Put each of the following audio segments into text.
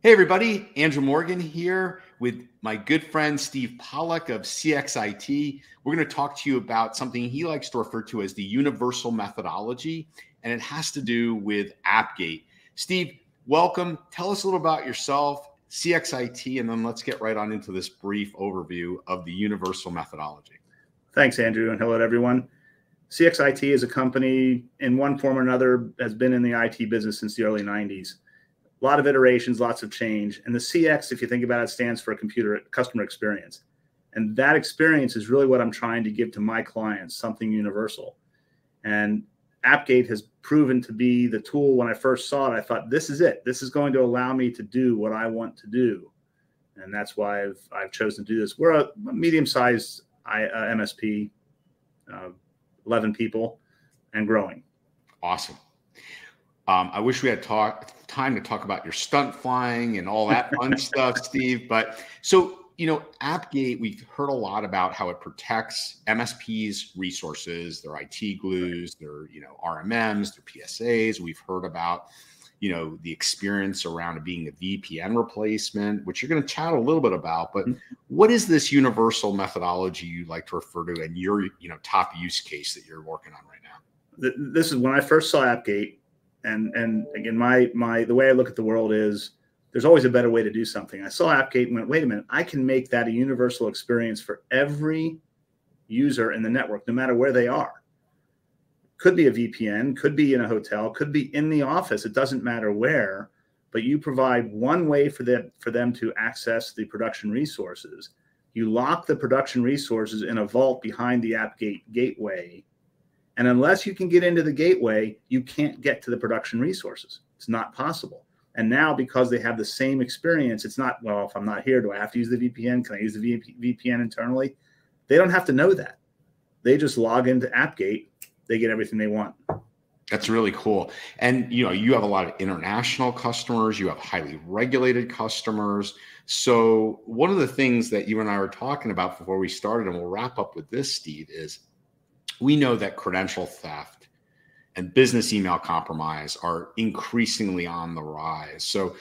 Hey everybody, Andrew Morgan here with my good friend Steve Pollock of CXIT. We're going to talk to you about something he likes to refer to as the universal methodology, and it has to do with Appgate. Steve, welcome. Tell us a little about yourself, CXIT, and then let's get right on into this brief overview of the universal methodology. Thanks, Andrew, and hello to everyone. CXIT is a company in one form or another has been in the IT business since the early 90s. A lot of iterations, lots of change. And the CX, if you think about it, stands for customer experience. And that experience is really what I'm trying to give to my clients, something universal. And Appgate has proven to be the tool. When I first saw it, I thought, this is it. This is going to allow me to do what I want to do. And that's why I've chosen to do this. We're a medium-sized MSP, 11 people, and growing. Awesome. I wish we had time to talk about your stunt flying and all that fun stuff, Steve. But so, Appgate, we've heard a lot about how it protects MSPs' resources, their IT glues, their, RMMs, their PSAs. We've heard about, the experience around it being a VPN replacement, which you're going to chat a little bit about. But what is this universal methodology you like to refer to and your, top use case that you're working on right now? This is when I first saw Appgate. And again, the way I look at the world is there's always a better way to do something. I saw Appgate and went, wait a minute, I can make that a universal experience for every user in the network, no matter where they are. Could be a VPN, could be in a hotel, could be in the office. It doesn't matter where, but you provide one way for them to access the production resources. You lock the production resources in a vault behind the Appgate gateway. And unless you can get into the gateway, you can't get to the production resources. It's not possible. And now, because they have the same experience, it's not, well, if I'm not here, do I have to use the VPN? Can I use the VPN internally? They don't have to know that. They just log into Appgate. They get everything they want. That's really cool. And, you have a lot of international customers. You have highly regulated customers. So one of the things that you and I were talking about before we started, and we'll wrap up with this, Steve, is we know that credential theft and business email compromise are increasingly on the rise. So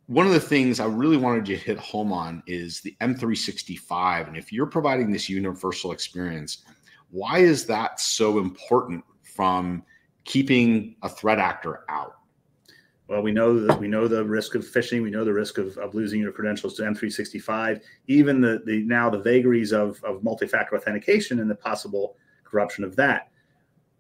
one of the things I really wanted you to hit home on is the M365. And if you're providing this universal experience, why is that so important from keeping a threat actor out? Well, we know the risk of phishing. We know the risk of losing your credentials to M365. Even the vagaries of multi-factor authentication and the possible corruption of that.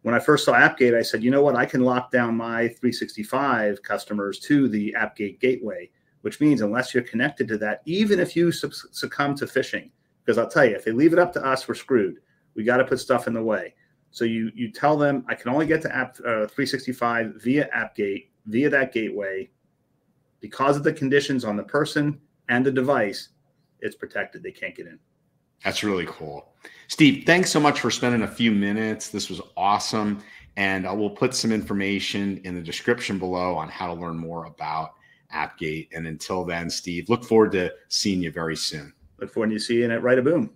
When I first saw Appgate, I said, you know what? I can lock down my 365 customers to the Appgate gateway, which means unless you're connected to that, even if you succumb to phishing, because I'll tell you, if they leave it up to us, we're screwed. We got to put stuff in the way. So you tell them, I can only get to 365 via Appgate, via that gateway. Because of the conditions on the person and the device, it's protected. They can't get in. That's really cool. Steve, thanks so much for spending a few minutes. This was awesome. And I will put some information in the description below on how to learn more about Appgate. And until then, Steve, look forward to seeing you very soon. Look forward to seeing it right a boom.